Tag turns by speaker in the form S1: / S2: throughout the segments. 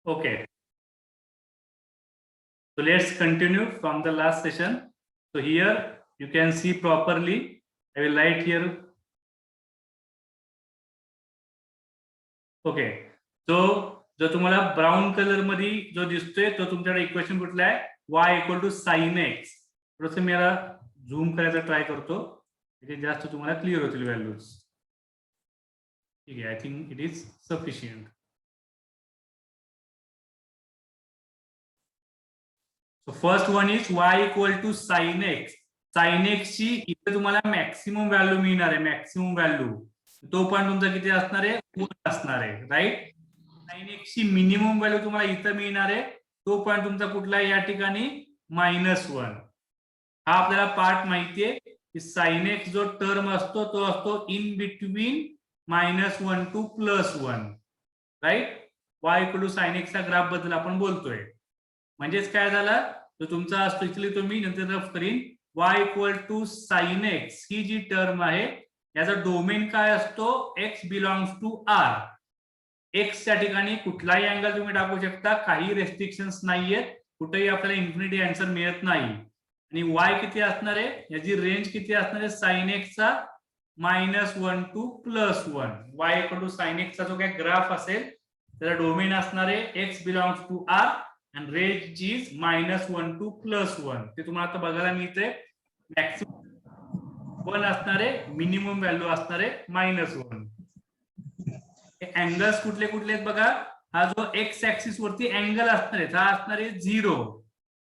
S1: Okay. So let's continue from the last session. So here you can see properly. I will write here. Okay. So जो तुम्हाला brown colour मध्ये जो दिसतोय तो तुमच्याकडे equation कुठला आहे y equal to sine x. थोडंसं मी याला झूम करायचा ट्राय करतो म्हणजे जास्त तुम्हाला क्लिअर होतील व्हॅल्यूज. ठीक आहे. I think it is sufficient. So first one is y equal to sin x. Sin x ची इथे तुम्हाला मॅक्सिमम व्हॅल्यू मिळणार आहे. मॅक्सिमम व्हॅल्यू तो पण तुमचा किती असणार आहे 1 असणार आहे. राईट. sin x ची मिनिमम व्हॅल्यू तुम्हाला इथे मिळणार आहे तो पण तुमचा कुठला या ठिकाणी -1. हा आपल्याला पार्ट माहितीये की sin x जो टर्म असतो तो असतो in between -1 to +1. Right. y equal to sin x चा ग्राफ बद्दल आपण बोलतोय. म्हणजेच काय झालं तो तुमचा असतो इथली तुम्ही नंतर रफ करीन y equal to sine x ही जी टर्म आहे याचा डोमेन काय असतो x belongs to r. x च्या ठिकाणी कुठलाही अँगल तुम्ही टाकू शकता. काही रेस्ट्रिक्शन्स नाहीयेत. कुठेही आपल्याला इन्फिनिटी आन्सर मिळत नाही. आणि y किती असणार आहे याची रेंज किती असणार आहे साइन एक्स चा -1 to +1. y equal to sine x चा जो काही ग्राफ असेल त्याचा डोमेन असणार आहे x belongs to r and range is -1 to +1. ते तुम्हाला आता बघायला मिळते मॅक्सिमम 1 असणार आहे मिनिमम व्हॅल्यू असणार आहे -1. हे अँगल्स कुठले कुठले आहेत बघा. हा जो एक्स ऍक्सिस वरती अँगल असणार आहे हा असणार आहे 0.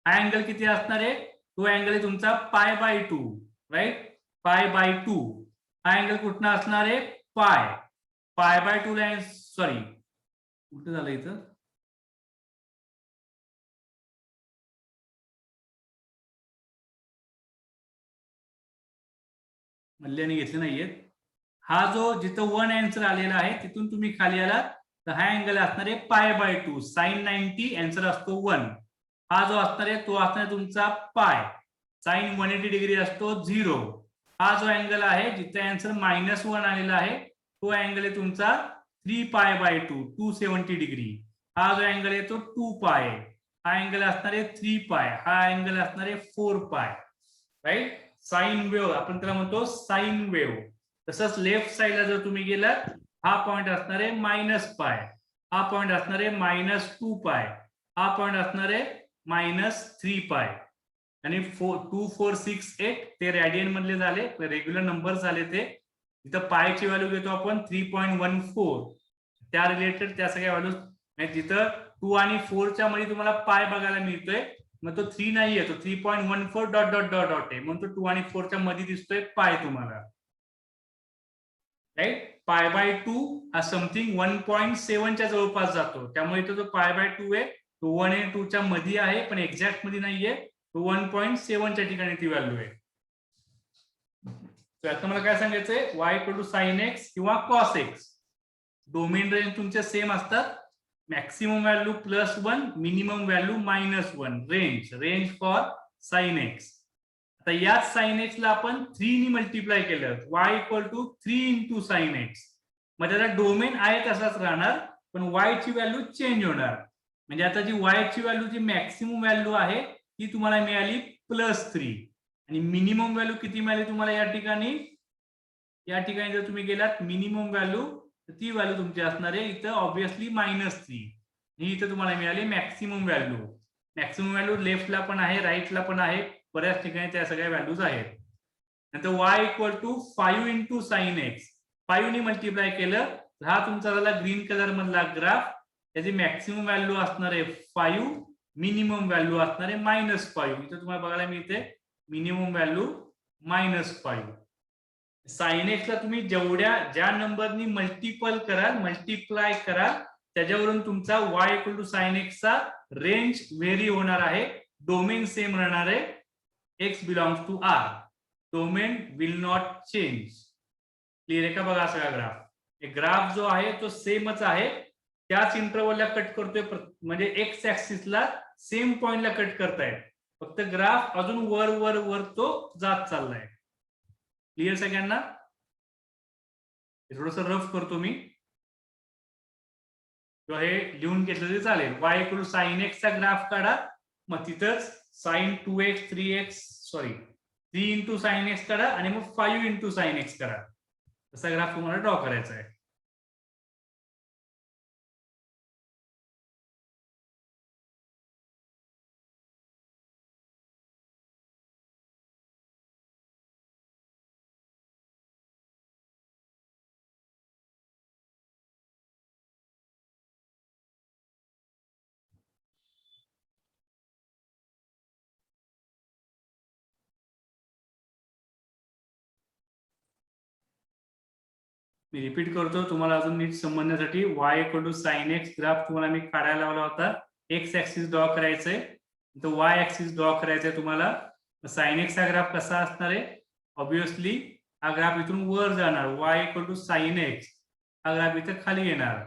S1: हा अँगल किती असणार आहे तो अँगल आहे तुमचा π/2. राईट. π/2. हा अँगल कुठला असणार आहे π/2 ला सॉरी कुठं झालं इथं मल्ल्याने घेतले नाहीयेत. हा जो जिथं 1 आन्सर आलेला आहे तिथून तुम्ही खाली आलात तर हा अँगल असणार आहे π/2. sin 90 आन्सर असतो 1. हा जो असणार आहे तो असणार तुमचा पाय. sin 180 डिग्री असतो 0. हा जो अँगल आहे जिथे आन्सर -1 आलेला आहे तो अँगल आहे तुमचा 3π/2 270 डिग्री. हा जो अँगल आहे तो 2π. हा अँगल असणार आहे 3π. हा अँगल असणार आहे 4π. राईट. साइन वेव्ह आपण त्याला म्हणतो साइन वेव्ह. तसंच लेफ्ट साइडला जर तुम्ही गेलात हा पॉइंट असणार आहे -π. हा पॉइंट असणार आहे -2π. हा पॉइंट असणार आहे -3π. आणि 2 4 6 8 ते रेडियन मधले झाले रेग्युलर नंबर झाले. ते इथं पायची व्हॅल्यू घेतो आपण 3.14. त्या रिलेटेड त्या सगळ्या व्हॅल्यू जिथं 2 आणि 4 मध्ये तुम्हाला पाय बघायला मिळतोय मग तो 3 नाहीये तो 3.14 डॉट डॉट डॉट डॉट आहे म्हणून तो 2 आणि 4 च्या मध्ये दिसतोय पाय तुम्हाला. राईट. π/2 हा समथिंग 1.7 च्या जवळपास जातो त्यामुळे इथं जो π/2 आहे तो 1 आणि 2 च्या मध्ये आहे पण एक्झॅक्ट मध्ये नाहीये. तो 1.7 च्या ठिकाणी ती व्हॅल्यू आहे. आता मला काय सांगायचंय y equal to sine x किंवा कॉस एक्स. डोमेन रेंज तुमचे सेम असतात. Maximum value +1 minimum value -1. Range for sine x. आता याच साइन एक्स ला आपण 3 ने मल्टिप्लाय केलं y equal to 3 into sine x. मग त्याचा डोमेन आहे तसाच राहणार पण y ची व्हॅल्यू चेंज होणार. म्हणजे आता जी y ची व्हॅल्यू जी मॅक्सिमम व्हॅल्यू आहे ती तुम्हाला मिळाली +3 आणि मिनिमम व्हॅल्यू किती मिळाली तुम्हाला या ठिकाणी जर तुम्ही गेलात मिनिमम व्हॅल्यू तर ती व्हॅल्यू तुमची असणार आहे इथं ऑब्व्हियसली -3. ही इथं तुम्हाला मिळाली मॅक्सिमम व्हॅल्यू. मॅक्सिमम व्हॅल्यू लेफ्टला पण आहे राईटला पण आहे बऱ्याच ठिकाणी त्या सगळ्या व्हॅल्यूज आहेत. नंतर y equal to 5 into sine x. 5 ने मल्टिप्लाय केलं तर हा तुमचा झाला ग्रीन कलर मधला ग्राफ. त्याची मॅक्सिमम व्हॅल्यू असणार आहे 5 मिनिमम व्हॅल्यू असणार आहे -5. इथं तुम्हाला बघायला मिळते मिनिमम व्हॅल्यू -5. साइन एक्स ला तुम्ही ज्या नंबरनी मल्टिप्लाय कराल त्याच्यावरून तुमचा y equal to sine x चा रेंज व्हेरी होणार आहे. डोमेन सेम राहणार आहे x belongs to r. Domain will not change. Clear आहे का बघा सगळा ग्राफ. ग्राफ जो आहे तो सेमच आहे. त्याच इंटरवलला कट करतोय म्हणजे एक्स ऍक्सिसला सेम पॉइंटला कट करतायत. फक्त ग्राफ अजून वर तो जात चाललाय. क्लिअर सगळ्यांना. थोडस रफ करतो मी. किंवा हे लिहून घेतलं तरी चालेल. y equal to sine x चा ग्राफ काढा, मग तिथंच sine 2x 3x sorry 3 into sine x काढा आणि मग 5 इंटू साइन एक्स करा. तसा ग्राफ तुम्हाला ड्रॉ करायचा आहे. मी रिपीट करतो तुम्हाला अजून नीट समजण्यासाठी. y equal to sine x graph तुम्हाला मी काढायला लावला होता. एक्स ऍक्सिस ड्रॉ करायचंय, तर y ऍक्सिस ड्रॉ करायचंय तुम्हाला. साइन एक्स चा ग्राफ कसा असणार आहे? ऑब्विसली हा ग्राफ इथून वर जाणार, y equal to sine x. हा ग्राफ इथं खाली येणार,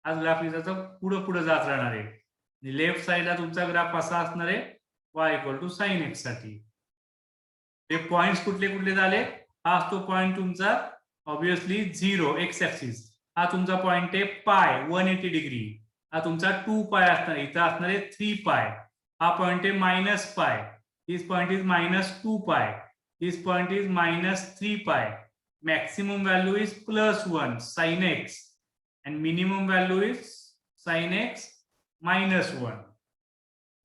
S1: हा ग्राफ इथं पुढे पुढे जात राहणार आहे. लेफ्ट साइडला तुमचा ग्राफ असा असणार आहे y equal to sine x साठी. हे पॉइंट्स कुठले कुठले झाले? हा असतो पॉइंट तुमचा ऑब्विसली 0 एक्स ऍक्सिस. हा तुमचा पॉइंट आहे पाय 180 डिग्री. हा तुमचा 2 पाय असणार, इथं असणार आहे 3 पाय. हा पॉइंट आहे minus pi. This point is minus 2 पाय. दिस पॉइंट इज मायनस 3 पाय. Maximum value is +1 sine x and minimum value is sine x -1.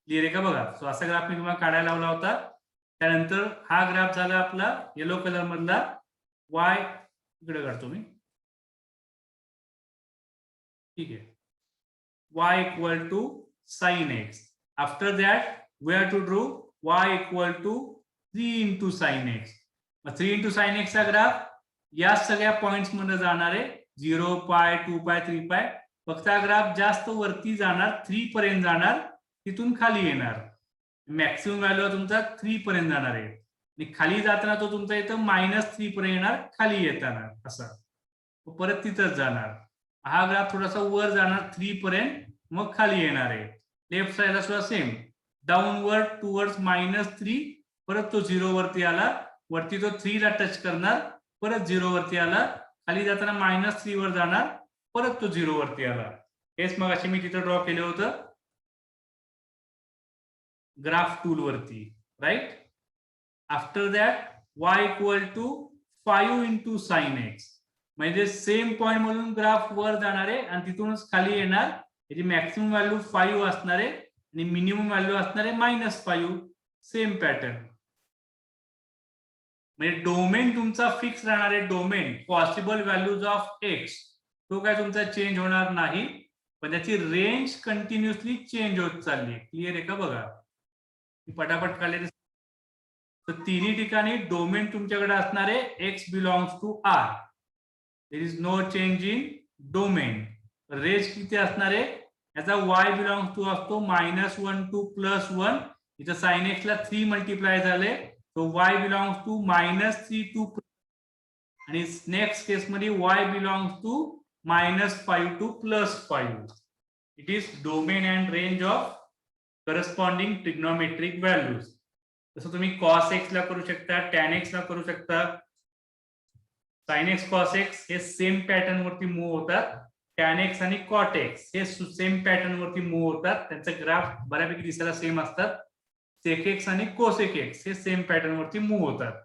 S1: Clear आहे का? बघा, सो असा ग्राफ मी तुम्हाला काढायला लावला होता. त्यानंतर हा ग्राफ झाला आपला येलो कलर मधला y. इकडे काढतो मी, ठीक आहे. y equal to sine x. After that we are to draw y equal to 3 into sine x. 3 into sine x चा ग्राफ या सगळ्या पॉइंट्स मध्ये जाणार आहे, 0 पाय 2 पाय 3 पाय. फक्त हा ग्राफ जास्त वरती जाणार, 3 पर्यंत जाणार, तिथून खाली येणार. मॅक्सिमम व्हॅल्यू तुमचा 3 पर्यंत जाणार आहे आणि खाली जाताना तो तुमचा इथं -3 पर्यंत येणार, खाली येताना असा परत तिथंच जाणार. हा ग्राफ थोडासा वर जाणार 3 पर्यंत, मग खाली येणार आहे. लेफ्ट साइडला सुद्धा सेम, डाऊनवर्ड टुवर्ड्स -3, परत तो 0 वरती आला, वरती तो 3 ला टच करणार, परत 0 वरती आला, खाली जाताना -3 वर जाणार, परत तो 0 वरती आला. हेच मग अशी मी तिथं ड्रॉ केलं होतं ग्राफ टूल वरती, right. After that y equal to 5 into sine x. म्हणजे सेम पॉइंट मधून ग्राफ वर जाणार आहे आणि तिथूनच खाली येणार. याची मॅक्सिमम व्हॅल्यू 5 असणार आहे आणि मिनिमम व्हॅल्यू असणार आहे -5. Same pattern. म्हणजे डोमेन तुमचा फिक्स राहणार आहे. Domain possible values of x तो काय तुमचा चेंज होणार नाही, पण त्याची रेंज कंटिन्युअसली चेंज होत चालली आहे. क्लिअर आहे का? बघा, पटापट काढले. तर तिन्ही ठिकाणी डोमेन तुमच्याकडे असणार आहे x belongs to R. There is no change in domain. Range किती असणार आहे? याचा y बिलॉंग्स टू असतो -1 टू +1. इथं साइन एक्स ला 3 मल्टिप्लाय झाले, तो y बिलॉंग्स टू -3 टू, आणि नेक्स्ट केस मध्ये y belongs to -5 to +5. It is domain and range of corresponding trigonometric values. जसं तुम्ही cos x ला करू शकता, tan x ला करू शकता. sin x cos x हे सेम पॅटर्न वरती मूव्ह होतात. tan x आणि cot x हे सेम पॅटर्न वरती मूव्ह होतात. त्यांचे ग्राफ बऱ्यापैकी दिसायला सेम असतात. sec x आणि cosec x हे सेम पॅटर्न वरती मूव्ह होतात.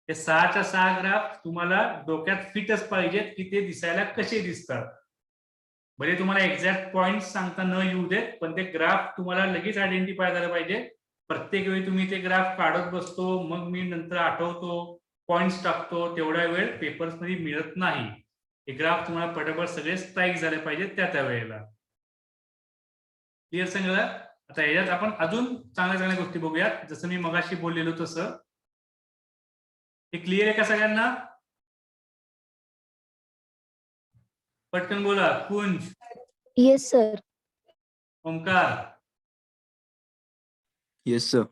S1: हे 6च्या 6 ग्राफ तुम्हाला डोक्यात फिटच पाहिजेत की ते दिसायला कसे दिसतात. भले तुम्हाला एक्झॅक्ट पॉइंट सांगता न येऊ देत, पण ते ग्राफ तुम्हाला लगेच आयडेंटिफाय झालं पाहिजे. प्रत्येक वेळी तुम्ही ते ग्राफ काढत बसतो, मग मी नंतर आठवतो, पॉइंट्स टाकतो, तेवढा वेळ पेपर्स मध्ये मिळत नाही. हे ग्राफ तुम्हाला पटापट सगळे स्ट्राईक झाले पाहिजे त्या वेळेला. क्लिअर सांगा? आता याच्यात आपण अजून चांगल्या चांगल्या गोष्टी बघूयात. जसं मी मगाशी बोललेलो तसं. हे क्लिअर आहे का सगळ्यांना? पटकन बोला. Kunj,
S2: yes sir.
S1: Omkar,
S3: yes sir.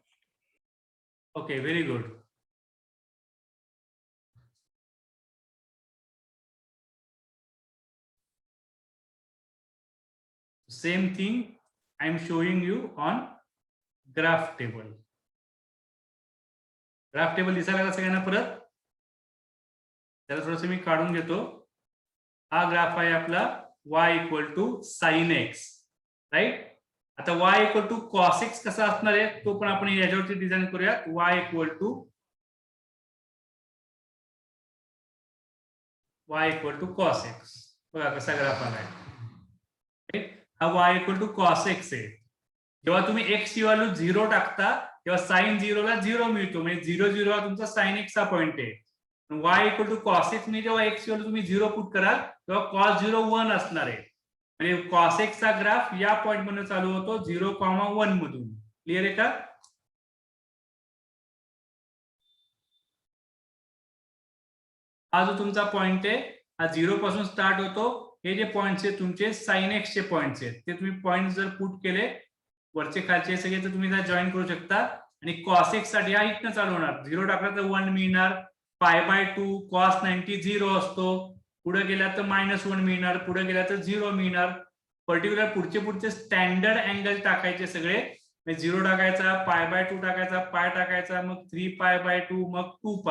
S1: Okay, very good. Same thing I am showing you on graph table. Graph table दिसायला सगळ्यांना परत? त्याला थोडंसं मी काढून घेतो. हा ग्राफ आहे आपला y equal to sine x, right. आता y equal to cos x कसा असणार आहे तो पण आपण याच्यावरती डिझाईन करूयात. y equal to cos x. बघा कसा ग्राफ आलाय. हा y equal to cos x आहे. जेव्हा तुम्ही x ची व्हॅल्यू 0 टाकता तेव्हा साइन 0 ला 0 मिळतो, म्हणजे 0 0 हा तुमचा साइन एक्स चा पॉइंट आहे. y equal to cos x, म्हणजे जेव्हा x ची व्हॅल्यू तुम्ही 0 पुट कराल तेव्हा कॉस 0 1 असणार आहे. म्हणजे कॉस एक्स चा ग्राफ या पॉइंट मधून चालू होतो 0,1 मधून. क्लिअर आहे का? हा जो तुमचा पॉइंट आहे हा 0 पासून स्टार्ट होतो. हे जे पॉइंट्स आहेत तुमचे साइन एक्स चे पॉइंट्स आहेत, ते तुम्ही पॉइंट जर पुट केले वरचे खालचे सगळे तर तुम्ही जॉईन करू शकता. आणि कॉस एक्स साठी हा इथनं चालू होणार. 0 टाकला तर 1 मिळणार. π/2 कॉस 90 0 असतो. पुढे गेला तर -1 मिळणार. पुढे गेला तर 0 मिळणार. पर्टिक्युलर पुढचे स्टँडर्ड अँगल टाकायचे सगळे. 0 टाकायचा, π/2 टाकायचा, पाय टाकायचा, मग 3π/2, मग 2π.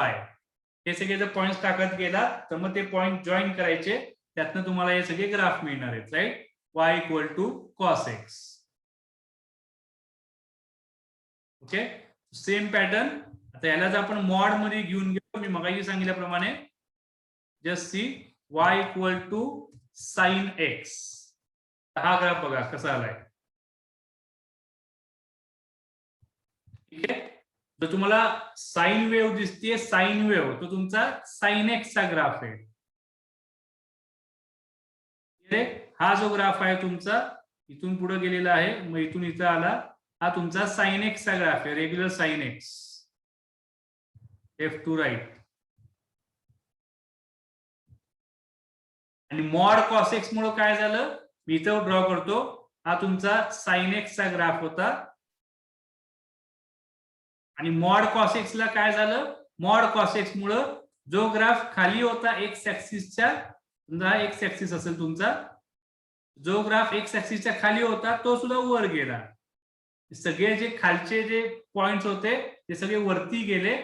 S1: हे सगळे जर पॉइंट टाकत गेला तर मग ते पॉइंट जॉईन करायचे. त्यातनं तुम्हाला हे सगळे ग्राफ मिळणार आहेत, right. y equal to cos x. Okay, same pattern. आता यालाच आपण मॉड मध्ये घेऊन घेऊ. मी मगाशी सांगितल्याप्रमाणे just see y equal to sine x. हा ग्राफ बघा कसा आलाय. ठीक आहे. जर तुम्हाला साइन वेव्ह दिसते, साइन वेव्ह, तो तुमचा साइन एक्स चा ग्राफ आहे. हा जो ग्राफ आहे तुमचा इथून पुढे गेलेला आहे, मग इथून इथं आला, हा तुमचा साइन एक्स चा ग्राफ आहे, regular sine x. Left to right. आणि मॉड कॉस एक्स मुळे काय झालं, मी इथं ड्रॉ करतो. हा तुमचा साइन एक्स चा ग्राफ होता. आणि मॉड कॉस एक्स ला काय झालं, मॉड कॉस एक्स मुळे जो ग्राफ खाली होता एक्स ऍक्सिसच्या, समजा एक्स ऍक्सिस असेल तुमचा, जो ग्राफ एक्स ऍक्सिसच्या खाली होता तो सुद्धा वर गेला. सगळे जे खालचे जे पॉइंट्स होते ते सगळे वरती गेले,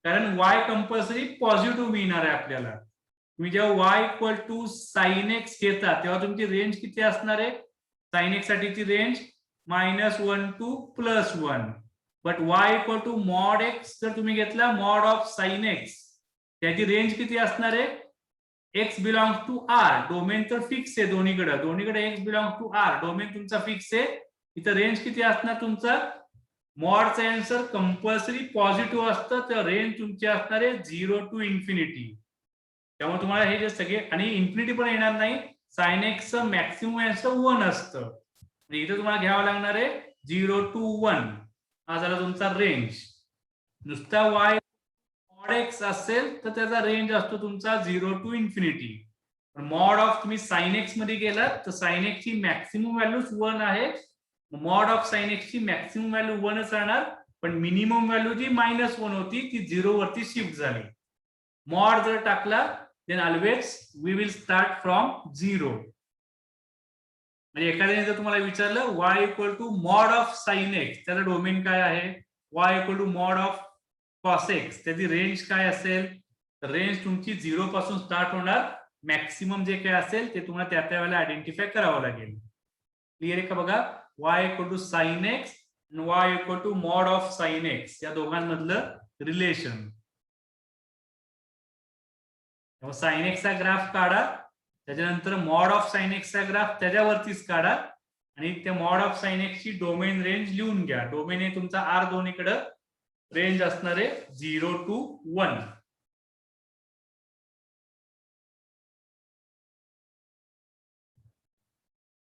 S1: कारण y कंपल्सरी पॉझिटिव्ह मिळणार आहे आपल्याला. तुम्ही जेव्हा y equal to sine x घेता तेव्हा तुमची रेंज किती असणार आहे. साइन एक्स साठीची range -1 to +1. But y equal to mod x जर तुम्ही घेतला, मॉड ऑफ साइन एक्स, त्याची रेंज किती असणार आहे. x belongs to r. Domain तर फिक्स आहे दोन्हीकडे x belongs to r. Domain तुमचा फिक्स आहे. इथं रेंज किती असणार तुमचा, मॉडचा आन्सर कंपल्सरी पॉझिटिव्ह असतं, तर रेंज तुमची असणार आहे 0 टू इन्फिनिटी. त्यामुळे तुम्हाला हे जे सगळे, आणि इन्फिनिटी पण येणार नाही. साइन एक्सचं मॅक्सिमम आन्सर 1 असतं. इथं तुम्हाला घ्यावं लागणार आहे 0 टू 1. हा झाला तुमचा रेंज. नुसता y मॉड एक्स असेल तर त्याचा रेंज असतो तुमचा 0 टू इन्फिनिटी. मॉड ऑफ तुम्ही साइन एक्स मध्ये गेलात तर साइन एक्स ची मॅक्सिमम व्हॅल्यू 1 आहे. मॉड ऑफ साइन एक्स ची मॅक्सिमम व्हॅल्यू 1च राहणार, पण मिनिमम व्हॅल्यू जी -1 होती ती 0 वरती शिफ्ट झाली. मॉड जर टाकला then always we will start from 0. म्हणजे एखाद्याने जर तुम्हाला विचारलं y equal to mod of sine x, त्याचा डोमेन काय आहे. y equal to mod of cos x, त्याची रेंज काय असेल, तर रेंज तुमची 0 पासून स्टार्ट होणार. मॅक्सिमम जे काय असेल ते तुम्हाला त्या वेळेला आयडेंटिफाय करावं लागेल. क्लिअर आहे का बघा. y equal to sine x आणि y equal to mod of sine x, या दोघांमधलं रिलेशन. साइन एक्सचा ग्राफ काढा, त्याच्यानंतर मॉड ऑफ साइन एक्सचा ग्राफ त्याच्यावरतीच काढा, आणि त्या मॉड ऑफ साइन एक्स ची डोमेन रेंज लिहून घ्या. डोमेन आहे तुमचा r, दोन्हीकडे रेंज असणार आहे 0 टू 1.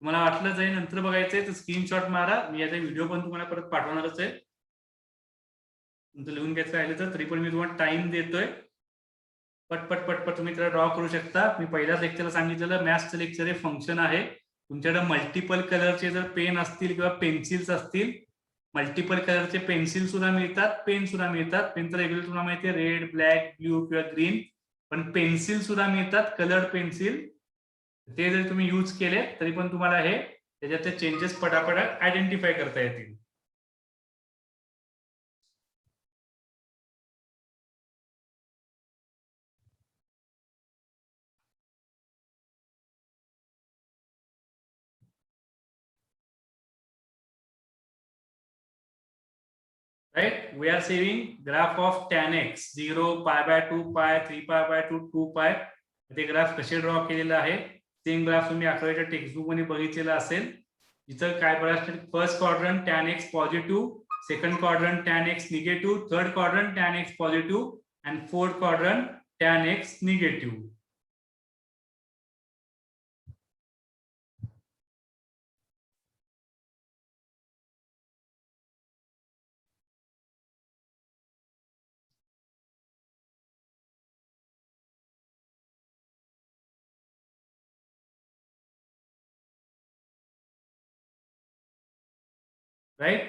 S1: तुम्हाला वाटलंच आहे नंतर बघायचंय तर स्क्रीनशॉट मारा. मी याचा व्हिडिओ पण तुम्हाला परत पाठवणारच आहे. तुमचं लिहून घ्यायचं राहिलं तर तरी पण मी तुम्हाला टाइम देतोय. पटपट तुम्ही त्याला ड्रॉ करू शकता. मी पहिल्याच लेक्चरला सांगितलेलं मॅथ्सचं लेक्चर हे फंक्शन आहे. तुमच्याकडे मल्टिपल कलरचे जर पेन असतील किंवा पेन्सिल्स असतील, मल्टिपल कलरचे पेन्सिल सुद्धा मिळतात, पेन सुद्धा मिळतात. पेन तर रेग्युलर तुम्हाला माहिती आहे रेड, ब्लॅक, ब्ल्यू किंवा ग्रीन, पण पेन्सिल सुद्धा मिळतात, कलर्ड पेन्सिल. ते जर तुम्ही यूज केले तरी पण तुम्हाला हे त्याच्यात चेंजेस पटापट आयडेंटिफाय करता येतील. right? We are saving graph of tan x 0, pi by 2 pi, 3 pi by 2, 2 pi. ते ग्राफ कसे ड्रॉ केलेला आहे सेम ग्राफ तुम्ही 11वीच्या टेक्स्टबुक मध्ये बघितलेला असेल. इथं काय बघा first quadrant tan x positive, second quadrant tan x negative, third quadrant tan x positive and fourth quadrant tan x negative. Right.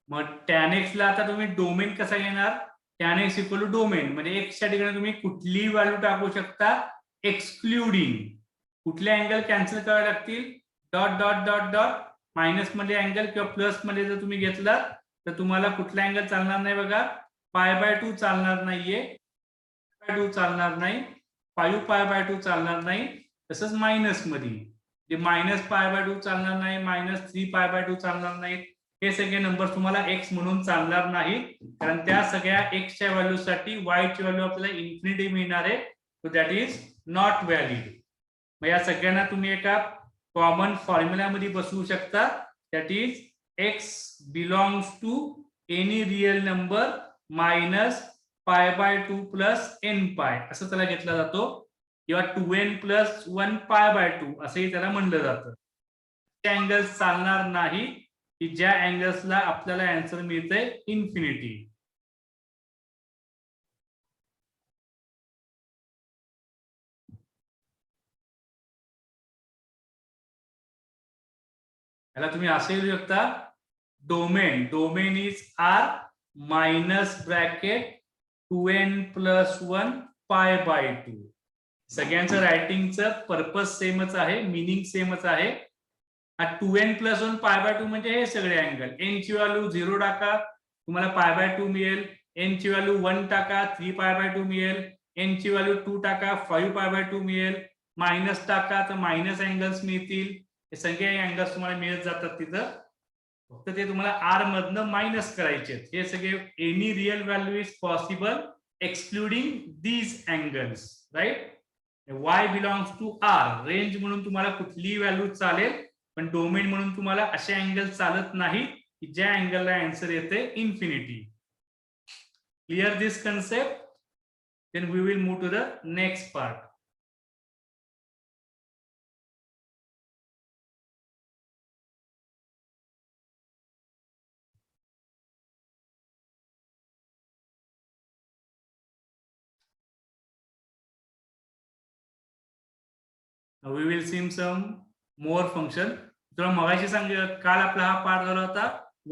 S1: मग tan x ला आता तुम्ही डोमेन कसा घेणार, tan x equal to domain म्हणजे x च्या ठिकाणी तुम्ही कुठलीही व्हॅल्यू टाकू शकता एक्सक्लुडिंग. कुठले अँगल कॅन्सल करावे लागतील, dot dot dot dot minus मध्ये अँगल किंवा प्लस मध्ये जर तुम्ही घेतला तर तुम्हाला कुठला अँगल चालणार नाही बघा. π/2 चालणार नाहीये, π/2 चालणार नाही, 5π/2 चालणार नाही, तसंच मायनस मध्ये -π/2 चालणार नाही, -3π/2 चालणार नाही. हे सगळे नंबर तुम्हाला x म्हणून चालणार नाही, कारण त्या सगळ्या x च्या व्हॅल्यू साठी y ची व्हॅल्यू आपल्याला इन्फिनिटी मिळणार आहे. So that is not valid. मग या सगळ्यांना तुम्ही एका कॉमन फॉर्म्युल्यामध्ये बसवू शकता. That is x belongs to any real number minus π/2 plus nπ असं त्याला घेतला जातो, किंवा 2n प्लस 1 π/2 असंही त्याला म्हणलं जातं. ते अँगल्स चालणार नाही की ज्या अँगल्सला आपल्याला आन्सर मिळतंय इन्फिनिटी. याला तुम्ही असे लिहू शकता, domain is R minus bracket 2n plus 1 π/2. सगळ्यांचं रायटिंगचं पर्पज सेमच आहे, मिनिंग सेमच आहे. 2n प्लस 1 π/2 म्हणजे हे सगळे अँगल. n ची व्हॅल्यू 0 टाका तुम्हाला π/2 मिळेल, n ची व्हॅल्यू 1 टाका 3π/2 मिळेल, n ची व्हॅल्यू 2 टाका 5π/2 मिळेल, मायनस टाका तर मायनस अँगल्स मिळतील. हे सगळे अँगल्स तुम्हाला मिळत जातात तिथं. फक्त ते तुम्हाला आर मधनं मायनस करायचे. हे सगळे any real value is possible excluding these angles, right. y belongs to R, range म्हणून तुम्हाला कुठलीही व्हॅल्यू चालेल, पण डोमेन म्हणून तुम्हाला असे अँगल चालत नाही की ज्या अँगलला आन्सर येते infinity. Clear this concept? Then we will move to the next part. We will see some more function. तुला मगाशी सांग, काल आपला हा पार्ट झाला होता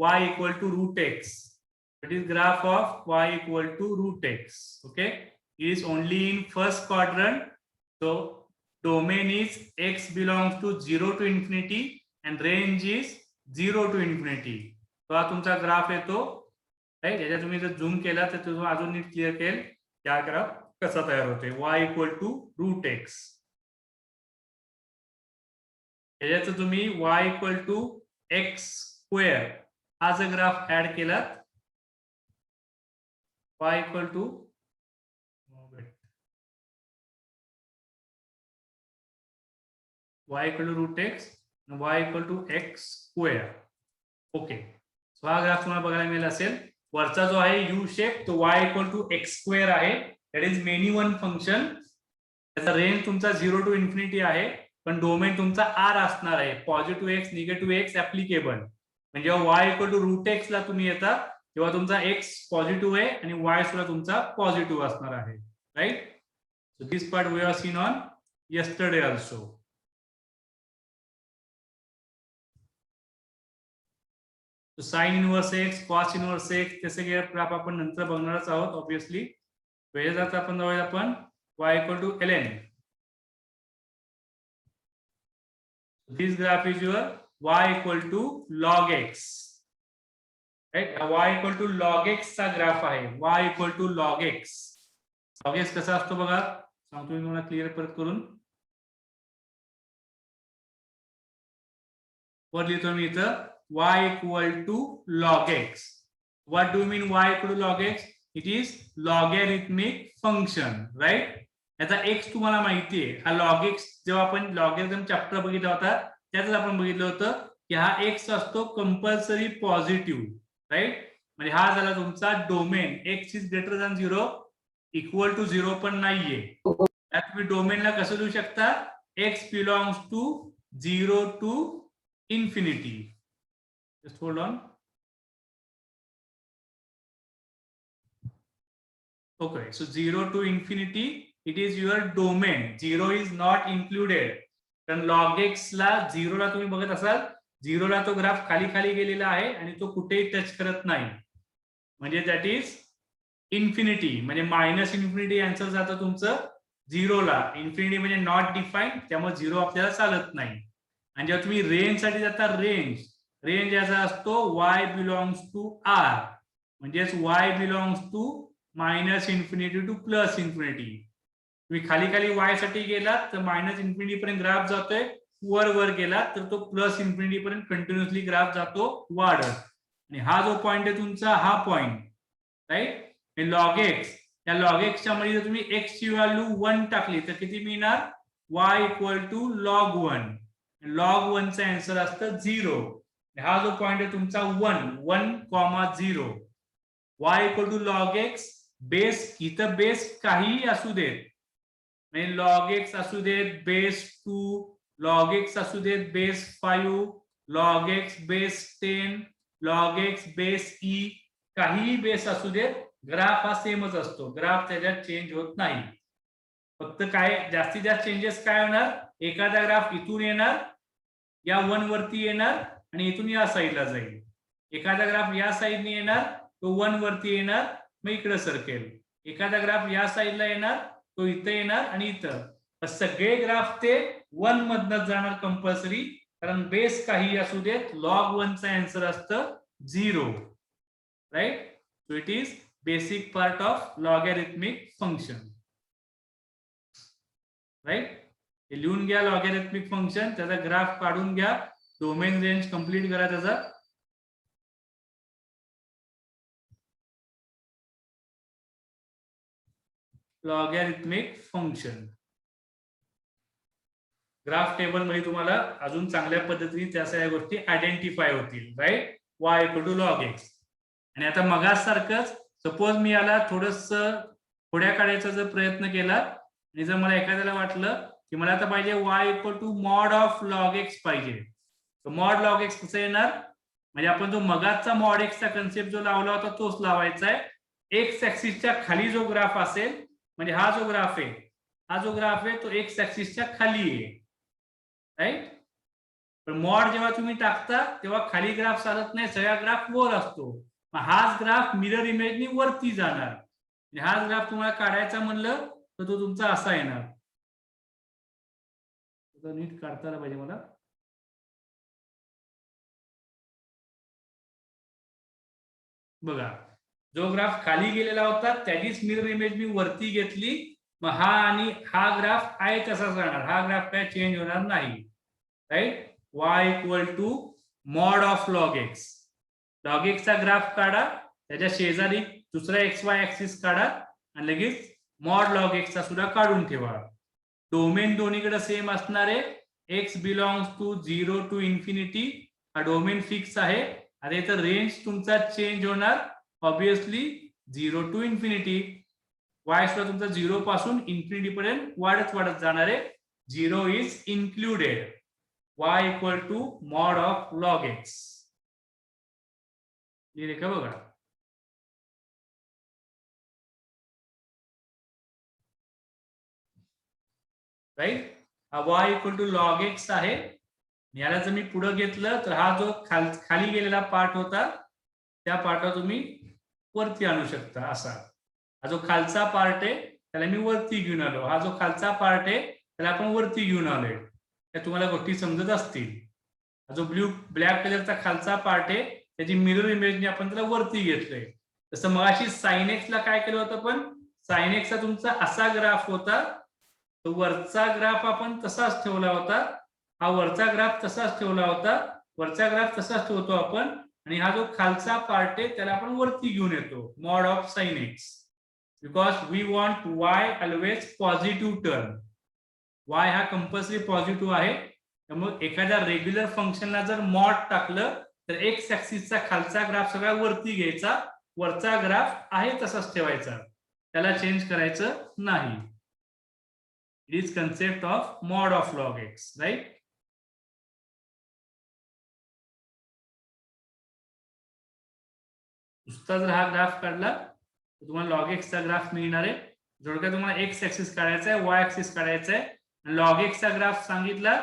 S1: y equal to root x. That is graph of y equal to root x. Okay, it is only in first quadrant. So domain is x belongs to 0 to infinity and range is 0 to infinity. तो हा तुमचा graph येतो. याच्यात तुम्ही जर zoom केला तर तुम्हाला अजून नीट क्लिअर केल क्या ग्राफ कसा तयार होते. y equal to root x. याच्यात तुम्ही y equal to x square हा जर ग्राफ ऍड केला, y equal to root x and y equal to x square. Okay, so हा ग्राफ तुम्हाला बघायला मिळेल असेल. वरचा जो आहे यू शेप तो y equal to x square आहे. That is many one function. त्याचा रेंज तुमचा 0 टू इन्फिनिटी आहे, पण डोमेन तुमचा आर असणार आहे. Positive x negative x applicable. म्हणजे जेव्हा y equal to root x ला तुम्ही येता तेव्हा तुमचा x पॉझिटिव्ह आहे आणि y सुद्धा तुमचा पॉझिटिव्ह असणार आहे, right. So this part we have seen on yesterday also. So sin inverse x, cos inverse x ते सगळे ग्राफ आपण नंतर बघणारच आहोत ऑब्विसली. पहिल्यांदाच आपण जाऊया आपण y equal to ln. This graph is your y equal to log x. Right? y equal to log x चा ग्राफ आहे. y equal to log x. log x कसा असतो बघा, सांगतो मी तुम्हाला क्लिअर परत करून. वर लिहितो मी इथं y equal to log x. What do you mean y equal to log x? It is logarithmic function, right? याचा x तुम्हाला माहिती आहे. हा log x जेव्हा आपण लॉगॅरिथम चॅप्टर बघितला होता त्यातच आपण बघितलं होतं की हा x असतो कंपल्सरी पॉझिटिव्ह, राईट? म्हणजे हा झाला तुमचा domain. x is greater than 0 equal to 0 पण नाहीये. त्यात तुम्ही डोमेनला कसं लिहू शकता? x belongs to 0 to infinity. Just hold on. Okay, so 0 to infinity, it is your domain. 0 is not included. कारण log x ला 0 ला तुम्ही बघत असाल 0 ला तो ग्राफ खाली खाली गेलेला आहे आणि तो कुठेही टच करत नाही. म्हणजे दॅट इज इन्फिनिटी. म्हणजे मायनस इन्फिनिटी आन्सर जातं तुमचं 0 ला. इन्फिनिटी म्हणजे नॉट डिफाईन, त्यामुळे 0 आपल्याला चालत नाही. आणि जेव्हा तुम्ही रेंज साठी जाता, रेंज याचा असतो y बिलॉंग्स टू r. म्हणजेच y belongs to minus infinity to plus infinity. तुम्ही खाली खाली y साठी गेलात तर मायनस इन्फिनिटी पर्यंत ग्राफ जातोय. वर गेलात तर तो प्लस इन्फिनिटी पर्यंत कंटिन्युअसली ग्राफ जातो वाढत. आणि हा जो पॉइंट आहे तुमचा, हा पॉइंट, राईट? लॉग एक्स, या लॉग एक्सच्या मध्ये जर तुम्ही एक्स ची व्हॅल्यू 1 टाकली तर किती मिळणार? y equal to log 1. Log 1 चा आन्सर असतं 0. हा जो पॉइंट आहे तुमचा 1,0 y equal to log x. Base, इथं बेस काहीही असू देत, म्हणजे लॉग एक्स असू देत बेस 2, लॉग एक्स असू देत base 5, log x base 10, log x base e, काहीही बेस असू देत, ग्राफ हा सेमच असतो. ग्राफ त्याच्यात चेंज होत नाही. फक्त काय जास्तीत जास्त चेंजेस काय होणार? एखादा ग्राफ इथून येणार, या 1 वरती येणार आणि इथून या साईडला जाईल. एखादा ग्राफ या साईडने येणार, तो 1 वरती येणार, मग इकडे सरकेल. एखादा ग्राफ या साईडला येणार, तो इथं येणार आणि इथं. सगळे ग्राफ ते 1 मधनं जाणार कंपल्सरी, कारण बेस काही असू देत, लॉग 1 चा आन्सर असतं 0, right? So it is basic part of logarithmic function, right? हे लिहून घ्या लॉगॅरिथमिक फंक्शन, त्याचा ग्राफ काढून घ्या, डोमेन रेंज कंप्लीट करा त्याचा. लॉगॅरिथमिक फंक्शन ग्राफ टेबल मध्ये तुम्हाला अजून चांगल्या पद्धतीने त्या सगळ्या गोष्टी आयडेंटिफाय होतील, right? y equal to log x. आणि आता मगासारखंच सपोज मी याला थोडस थोड्या काढायचा जर प्रयत्न केला आणि जर मला एखाद्याला वाटलं की मला आता पाहिजे y equal to mod of log x पाहिजे, तर मॉड लॉग एक्स कसं येणार? म्हणजे आपण जो मगाचा मॉड एक्सचा कन्सेप्ट जो लावला होता तोच लावायचा आहे. एक्स ऍक्सिसच्या खाली जो ग्राफ असेल, म्हणजे हा जो ग्राफ आहे तो एक्स ऍक्सिसच्या खाली आहे, राईट? पण मॉड जेव्हा तुम्ही टाकता तेव्हा खाली ग्राफ चालत नाही, सगळा ग्राफ वर असतो. हाच ग्राफ मिरर इमेजनी वरती जाणार. हाच ग्राफ तुम्हाला काढायचा म्हणलं तर तो तुमचा असा येणार. नीट काढता आला पाहिजे मला. बघा, जो ग्राफ खाली गेलेला होता त्याचीच मिरर इमेज मी वरती घेतली, मग हा आणि हा ग्राफ आहे तसाच राहणार. हा ग्राफ काय चेंज होणार नाही, right? y equal to mod of log x. Log एक्सचा ग्राफ काढा, त्याच्या शेजारी दुसरा XY ऍक्सिस काढा आणि लगेच मॉड लॉग एक्सचा सुद्धा काढून ठेवा. डोमेन दोन्हीकडे सेम असणार आहे. x belongs to 0 to infinity. हा डोमेन फिक्स आहे. आता इथं रेंज तुमचा चेंज होणार ऑब्विसली 0 टू इन्फिनिटी. y सुद्धा तुमचा 0 पासून इन्फिनिटी पर्यंत वाढत जाणार आहे. 0 is included. y equal to mod of log x. हे का बघा, राईट? हा y equal to log x आहे. याला जर मी पुढे घेतलं तर हा जो खाली गेलेला पार्ट होता त्या पार्टला तुम्ही वरती आणू शकता. असा हा जो खालचा पार्ट आहे त्याला मी वरती घेऊन आलो, हा जो खालचा पार्ट आहे त्याला आपण वरती घेऊन आलोय. त्या तुम्हाला गोष्टी समजत असतील. हा जो ब्लॅक कलरचा खालचा पार्ट आहे त्याची मिरर इमेजने आपण त्याला वरती घेतलंय. तसं मगाशी साइन एक्स ला काय केलं होतं, पण साइन एक्सचा तुमचा असा ग्राफ होता, तो वरचा ग्राफ आपण तसाच ठेवला होता. हा वरचा ग्राफ तसाच ठेवला होता, वरचा ग्राफ तसाच ठेवतो आपण, आणि हा जो खालचा पार्ट आहे त्याला आपण वरती घेऊन येतो mod of sine x, because we want y always positive term. Y हा कंपल्सरी पॉझिटिव्ह आहे, त्यामुळे एखाद्या रेग्युलर फंक्शनला जर मॉड टाकलं तर एक्स ऍक्सिसचा खालचा ग्राफ सगळा वरती घ्यायचा, वरचा ग्राफ आहे तसाच ठेवायचा, त्याला चेंज करायचं नाही. It is concept of mod of log x, right. नुसता जर हा ग्राफ काढला तर तुम्हाला लॉग एक्सचा ग्राफ मिळणार आहे. थोडक्यात तुम्हाला एक्स ऍक्सिस काढायचा आहे, वाय ऍक्सिस काढायचा आहे, आणि लॉग एक्सचा ग्राफ सांगितला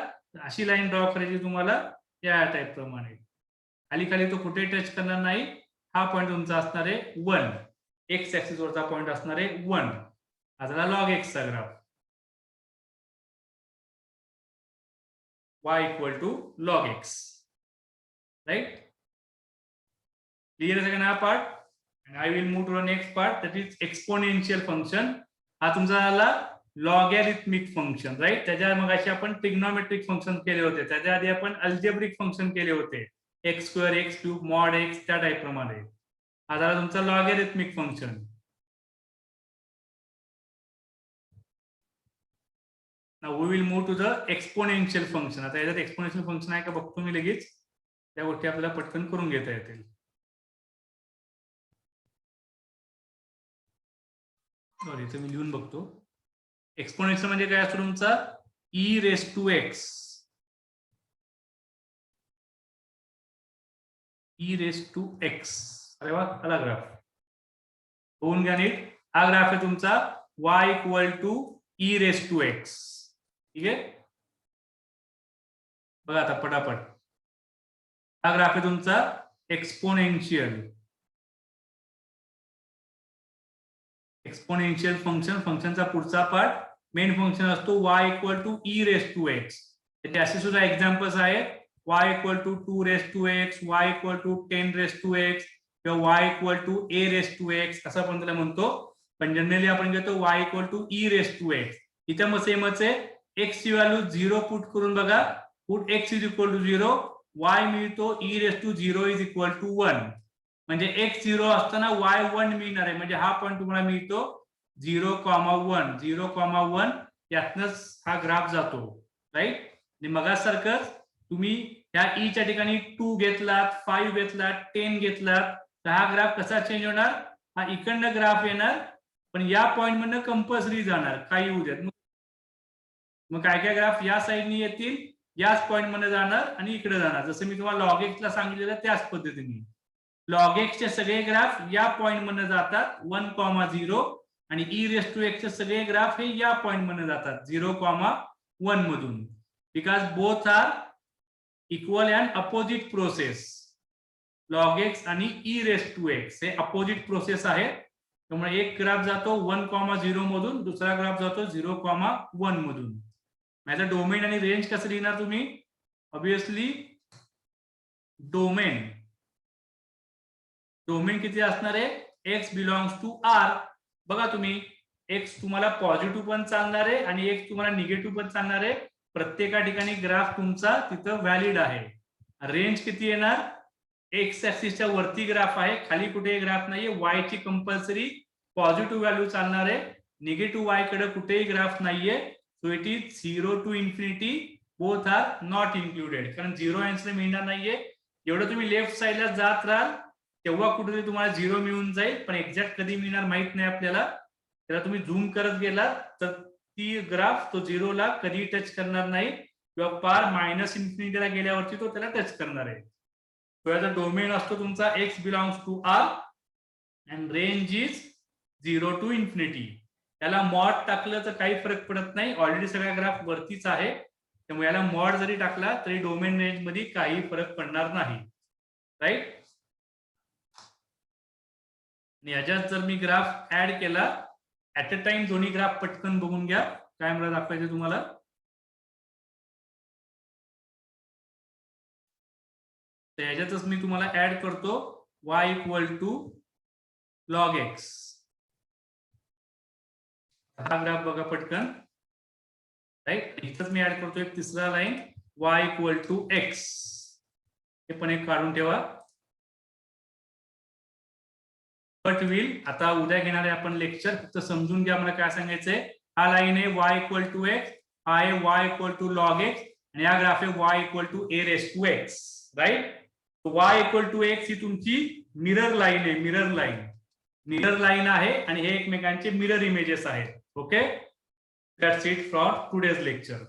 S1: अशी लाईन ड्रॉ करायची तुम्हाला या टाईप प्रमाणे. खाली खाली तो कुठे टच करणार नाही. हा पॉईंट तुमचा असणार आहे 1, एक्स ऍक्सिस वरचा पॉईंट असणार आहे 1. हा झाला लॉग एक्सचा graph. y equal to log x, right? Clear is हा part, and I will move to the next part, that is exponential function. हा तुमचा झाला लॉगॅरिथमिक फंक्शन, राईट. त्याच्या मगाशी आपण ट्रिग्नोमेट्रिक फंक्शन केले होते, त्याच्या आधी आपण अल्जेब्रिक फंक्शन केले होते, x square x cube mod x, त्या टाईप प्रमाणे. हा झाला तुमचा logarithmic function. Now we will move to the exponential function. आता याच्यात एक्सपोनेन्शियल फंक्शन आहे का बघतो मी लगेच, त्या गोष्टी आपल्याला पटकन करून घेता येतील. इथे मी लिहून बघतो. एक्सपोनेन्शियल म्हणजे काय असतो तुमचा e raise to x, e raise to x. अरे वा, आला ग्राफ होऊन घ्या नीट. हा ग्राफ आहे तुमचा y equal to e raise to x. ठीक आहे, बघा आता पटापट. हा ग्राफ आहे तुमचा एक्सपोनेन्शियल, एक्सपोनेन्शियल फंक्शन. फंक्शनचा पुढचा पार्ट मेन फंक्शन असतो y equal to e raise to x. त्याचे असे सुद्धा एक्झाम्पल्स आहेत, y equal to 2 raise to x, y equal to 10 raise to x, किंवा y equal to a raise to x, असं आपण त्याला म्हणतो. पण जनरली आपण घेतो y equal to e raise to x. इथे मग सेमच आहे, x ची व्हॅल्यू 0 पुट करून बघा, put x is equal to 0, y मिळतो e raise to 0 is equal to 1. म्हणजे x 0 असताना y 1 मिळणार आहे, म्हणजे हा पॉईंट तुम्हाला मिळतो 0,1, 0,1. यातनच हा ग्राफ जातो, राईट. आणि मगासारखं तुम्ही या ई च्या ठिकाणी 2 घेतलात, 5 घेतलात, 10 घेतलात, तर हा ग्राफ कसा चेंज होणार, हा इकडनं ग्राफ येणार, पण या पॉईंट मधनं कंपल्सरी जाणार, काही होऊ देत. मग काय काय ग्राफ या साईडनी येतील, याच पॉईंट मध्ये जाणार आणि इकडे जाणार. जसं मी तुम्हाला लॉग एक्स ला सांगितलेलं त्याच पद्धतीने लॉग एक्स चे सगळे ग्राफ या पॉईंट मध्ये जातात 1,0, आणि ई रेस टू एक्स चे सगळे ग्राफ हे या पॉईंट मध्ये जातात 0,1 मधून, because both are equal and opposite process. Log x आणि ई रेस टू एक्स हे अपोजिट प्रोसेस आहे, त्यामुळे एक ग्राफ जातो 1,0 मधून, दुसरा ग्राफ जातो 0,1 मधून. माझं डोमेन आणि रेंज कसं लिहिणार तुम्ही, ऑब्विसली डोमेन, डोमेन किती असणार आहे, एक्स बिलॉंग्स टू आर. बघा तुम्ही, एक्स तुम्हाला पॉझिटिव्ह पण चालणार आहे आणि एक्स तुम्हाला निगेटिव्ह पण चालणार आहे. प्रत्येका ठिकाणी ग्राफ तुमचा तिथं व्हॅलिड आहे. रेंज किती येणार, एक्स ऍक्सिसच्या वरती ग्राफ आहे, खाली कुठेही ग्राफ नाहीये. वाय ची कंपल्सरी पॉझिटिव्ह व्हॅल्यू चालणार आहे, निगेटिव्ह वाय कडे कुठेही ग्राफ नाहीये. So it is 0 to infinity, both are not included, कारण 0 आन्सर मिळणार नाहीये. एवढं तुम्ही लेफ्ट साईडला जात राहाल तेव्हा कुठेतरी तुम्हाला 0 मिळून जाईल, पण एक्झॅक्ट कधी मिळणार माहित नाही आपल्याला. त्याला तुम्ही झूम करत गेलात तर ती ग्राफ तो 0 ला कधी टच करणार नाही, किंवा पार मायनस इन्फिनिटीला गेल्यावरती तो त्याला टच करणार आहे. याचा डोमेन असतो तुमचा x belongs to R and range is 0 to infinity. याला मॉड टाकलं तर काही फरक पडत नाही, ऑलरेडी सगळा ग्राफ वरतीच आहे, त्यामुळे याला मॉड जरी टाकला तरी डोमेन रेंज मध्ये काही फरक पडणार नाही, राईट. याच्यात जर मी ग्राफ ऍड केला ऍट अ टाइम, दोन्ही ग्राफ पटकन बघून घ्या, काय मला दाखवायचं तुम्हाला. तर याच्यातच मी तुम्हाला ऍड करतो y equal to log x. हा ग्राफ बघा पटकन, राईट. इथंच मी ऍड करतो एक तिसरा line y equal to x, हे पण एक काढून ठेवा. बट विल आता उद्या घेणारे आपण लेक्चर फक्त समजून घ्या मला काय सांगायचंय. हा लाईन आहे y इक्वल टू एक्स, हा आहे y equal to log x आणि हा ग्राफ आहे y equal to a raise to x. Right. y equal to x ही तुमची मिरर लाईन आहे. मिरर लाईन आहे आणि हे एकमेकांचे मिरर इमेजेस आहेत. Okay. That's it for today's lecture.